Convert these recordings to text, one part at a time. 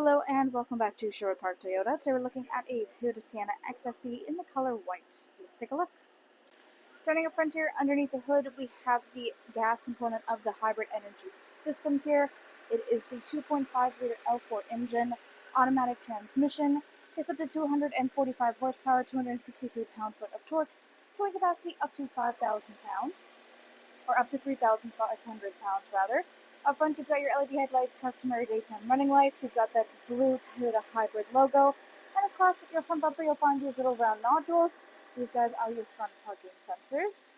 Hello and welcome back to Sherwood Park Toyota. Today we're looking at a Toyota Sienna XSE in the color white. Let's take a look. Starting up front here, underneath the hood, we have the gas component of the hybrid energy system here. It is the 2.5 liter L4 engine, automatic transmission. It's up to 245 horsepower, 263 pound-foot of torque, towing capacity up to 5,000 pounds, or up to 3,500 pounds rather. Up front, you've got your LED headlights, customary daytime running lights. You've got that blue Toyota hybrid logo. And across your front bumper, you'll find these little round nodules. These guys are your front parking sensors.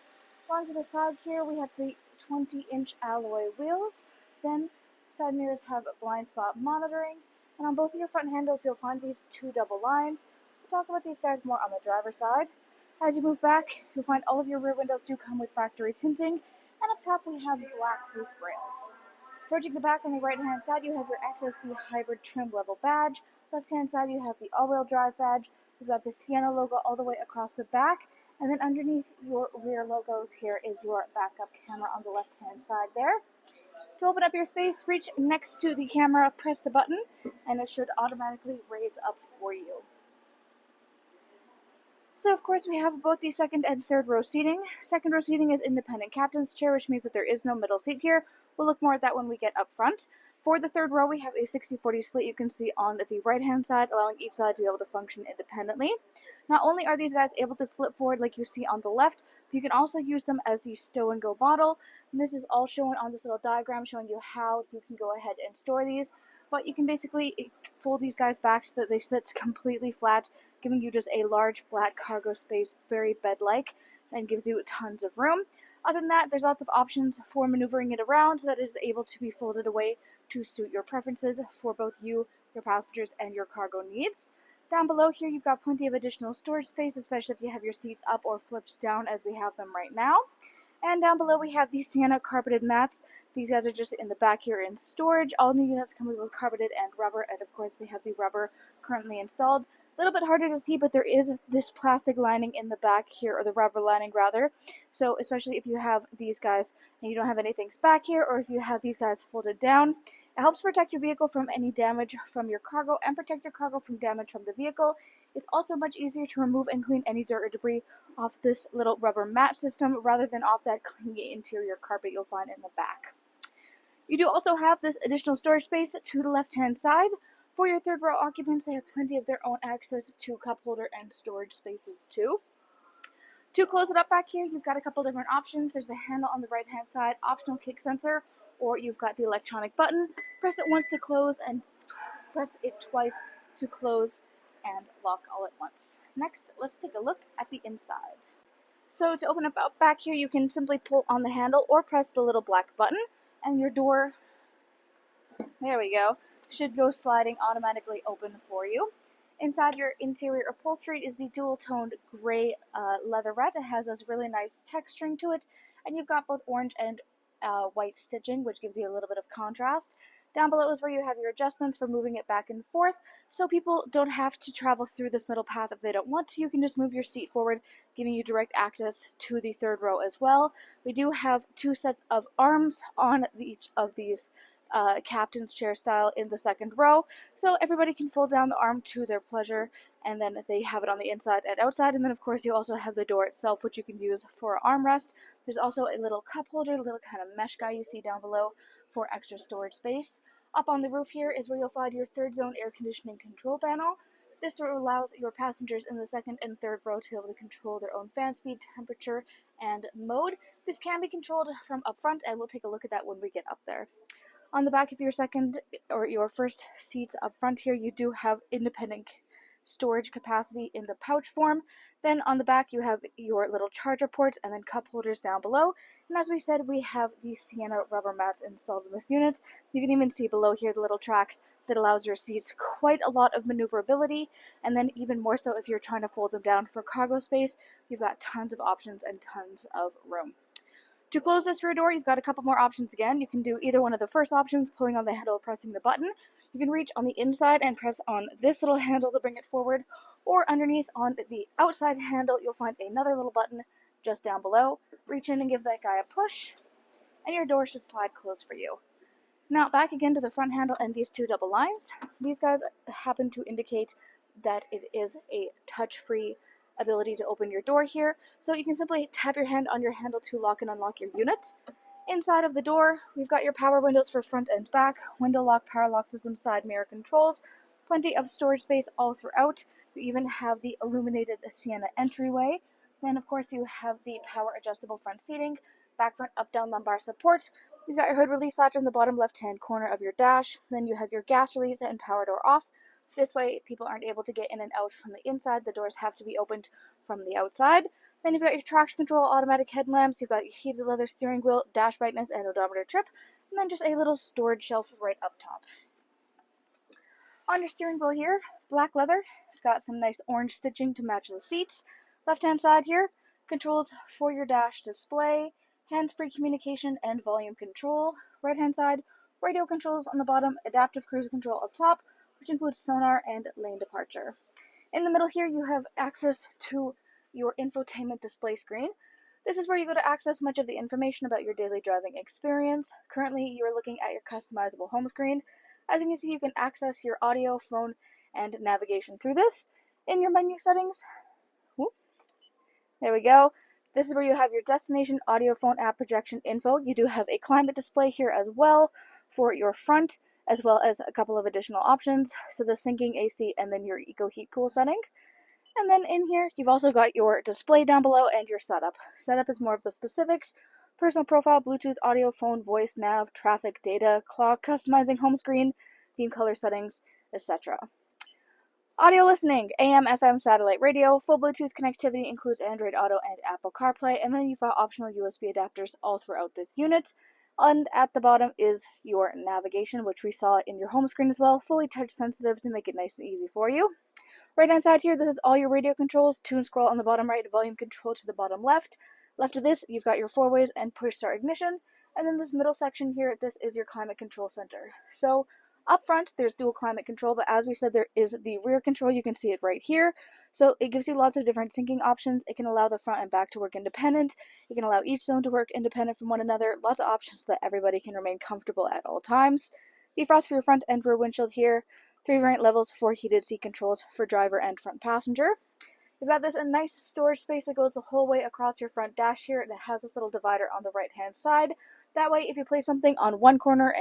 Along to the side here, we have the 20-inch alloy wheels. Then, side mirrors have blind spot monitoring. And on both of your front handles, you'll find these two double lines. We'll talk about these guys more on the driver's side. As you move back, you'll find all of your rear windows do come with factory tinting. And up top, we have black roof rails. Approaching the back on the right-hand side, you have your XSE Hybrid Trim Level badge. Left-hand side, you have the all-wheel drive badge. You've got the Sienna logo all the way across the back. And then underneath your rear logos here is your backup camera on the left-hand side there. To open up your space, reach next to the camera, press the button, and it should automatically raise up for you. So, of course, we have both the second and third row seating. Second row seating is independent captain's chair, which means that there is no middle seat here. We'll look more at that when we get up front. For the third row, we have a 60-40 split you can see on the right-hand side, allowing each side to be able to function independently. Not only are these guys able to flip forward like you see on the left, but you can also use them as the stow-and-go model. And this is all shown on this little diagram showing you how you can go ahead and store these. But you can basically fold these guys back so that they sit completely flat, giving you just a large, flat cargo space, very bed-like, and gives you tons of room. Other than that, there's lots of options for maneuvering it around so that it is able to be folded away to suit your preferences for both you, your passengers, and your cargo needs. Down below here, you've got plenty of additional storage space, especially if you have your seats up or flipped down as we have them right now. And down below, we have the Sienna carpeted mats. These guys are just in the back here in storage. All new units come with carpeted and rubber, and of course, we have the rubber currently installed. A little bit harder to see, but there is this plastic lining in the back here, or the rubber lining rather. So especially if you have these guys and you don't have anything back here, or if you have these guys folded down, it helps protect your vehicle from any damage from your cargo and protect your cargo from damage from the vehicle. It's also much easier to remove and clean any dirt or debris off this little rubber mat system rather than off that clingy interior carpet you'll find in the back. You do also have this additional storage space to the left-hand side. For your third row occupants, they have plenty of their own access to cup holder and storage spaces too. To close it up back here, you've got a couple different options. There's the handle on the right-hand side, optional kick sensor, or you've got the electronic button. Press it once to close and press it twice to close and lock all at once. Next, let's take a look at the inside. So to open up back here, you can simply pull on the handle or press the little black button, and your door, there we go, should go sliding automatically open for you. Inside your interior upholstery is the dual-toned gray leatherette. It has this really nice texturing to it, and you've got both orange and white stitching, which gives you a little bit of contrast. Down below is where you have your adjustments for moving it back and forth, so people don't have to travel through this middle path if they don't want to. You can just move your seat forward, giving you direct access to the third row as well. We do have two sets of arms on each of these captain's chair style in the second row, so everybody can fold down the arm to their pleasure, and then they have it on the inside and outside. And then of course you also have the door itself, which you can use for armrest. There's also a little cup holder, a little kind of mesh guy you see down below for extra storage space. Up on the roof here is where you'll find your third zone air conditioning control panel. This allows your passengers in the second and third row to be able to control their own fan speed, temperature, and mode. This can be controlled from up front, and we'll take a look at that when we get up there. On the back of your second or your first seats up front here, you do have independent storage capacity in the pouch form. Then on the back you have your little charger ports and then cup holders down below. And as we said, we have the Sienna rubber mats installed in this unit. You can even see below here the little tracks that allows your seats quite a lot of maneuverability, and then even more so if you're trying to fold them down for cargo space. You've got tons of options and tons of room. To close this rear door, you've got a couple more options again. You can do either one of the first options, pulling on the handle or pressing the button. You can reach on the inside and press on this little handle to bring it forward, or underneath on the outside handle, you'll find another little button just down below. Reach in and give that guy a push, and your door should slide closed for you. Now back again to the front handle and these two double lines. These guys happen to indicate that it is a touch-free ability to open your door here. So you can simply tap your hand on your handle to lock and unlock your unit. Inside of the door, we've got your power windows for front and back, window lock, power lock system, side mirror controls, plenty of storage space all throughout. You even have the illuminated Sienna entryway. Then of course you have the power adjustable front seating, back, front, up, down lumbar support. You've got your hood release latch in the bottom left-hand corner of your dash. Then you have your gas release and power door off. This way people aren't able to get in and out from the inside. The doors have to be opened from the outside. Then you've got your traction control, automatic headlamps. You've got your heated leather steering wheel, dash brightness, and odometer trip. And then just a little storage shelf right up top. On your steering wheel here, black leather. It's got some nice orange stitching to match the seats. Left-hand side here, controls for your dash display, hands-free communication and volume control. Right-hand side, radio controls on the bottom, adaptive cruise control up top, which includes sonar and lane departure. In the middle here, you have access to your infotainment display screen. This is where you go to access much of the information about your daily driving experience. Currently, you are looking at your customizable home screen. As you can see, you can access your audio, phone, and navigation through this. In your menu settings, there we go. This is where you have your destination, audio, phone, app, projection info. You do have a climate display here as well for your front, as well as a couple of additional options. So the syncing AC and then your Eco Heat Cool setting. And then in here, you've also got your display down below and your setup. Setup is more of the specifics. Personal profile, Bluetooth, audio, phone, voice, nav, traffic, data, clock, customizing home screen, theme color settings, etc. Audio listening, AM, FM, satellite radio, full Bluetooth connectivity includes Android Auto and Apple CarPlay, and then you've got optional USB adapters all throughout this unit. And at the bottom is your navigation, which we saw in your home screen as well, fully touch sensitive to make it nice and easy for you. Right hand side here, this is all your radio controls, tune scroll on the bottom right, volume control to the bottom left. Left of this, you've got your 4-ways and push start ignition. And then this middle section here, this is your climate control center. So up front, there's dual climate control, but as we said, there is the rear control. You can see it right here. So it gives you lots of different syncing options. It can allow the front and back to work independent. It can allow each zone to work independent from one another. Lots of options so that everybody can remain comfortable at all times. Defrost for your front and rear windshield here. 3 variant levels for heated seat controls for driver and front passenger. You've got this a nice storage space that goes the whole way across your front dash here, and it has this little divider on the right hand side. That way, if you place something on one corner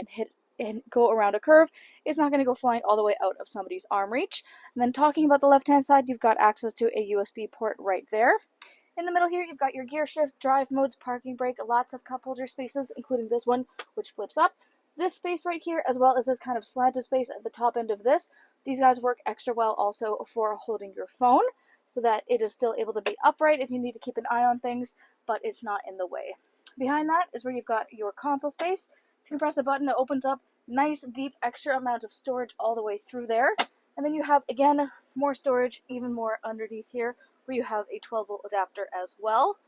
and go around a curve, it's not going to go flying all the way out of somebody's arm reach. And then talking about the left hand side, you've got access to a USB port right there. In the middle here, you've got your gear shift, drive modes, parking brake, lots of cup holder spaces, including this one, which flips up. This space right here, as well as this kind of slanted space at the top end of this, these guys work extra well also for holding your phone, so that it is still able to be upright if you need to keep an eye on things, but it's not in the way. Behind that is where you've got your console space. So you can press the button, it opens up, nice deep extra amount of storage all the way through there. And then you have, again, more storage, even more underneath here, where you have a 12-volt adapter as well.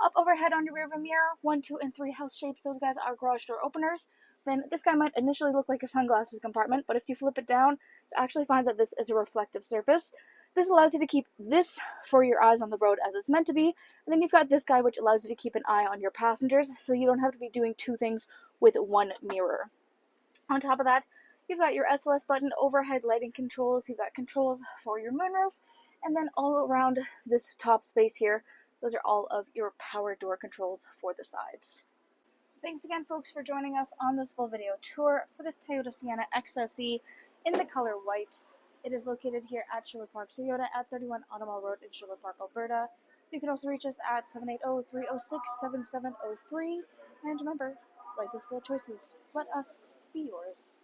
Up overhead on your rearview mirror, 1, 2, and 3 house shapes, those guys are garage door openers. Then this guy might initially look like a sunglasses compartment, but if you flip it down, you actually find that this is a reflective surface. This allows you to keep this for your eyes on the road as it's meant to be, and then you've got this guy which allows you to keep an eye on your passengers, so you don't have to be doing 2 things with 1 mirror. On top of that, you've got your SOS button, overhead lighting controls, you've got controls for your moonroof, and then all around this top space here, those are all of your power door controls for the sides. Thanks again, folks, for joining us on this full video tour for this Toyota Sienna XSE in the color white. It is located here at Sherwood Park Toyota at 31 Automall Road in Sherwood Park, Alberta. You can also reach us at 780-306-7703. And remember, life is full of choices. Let us be yours.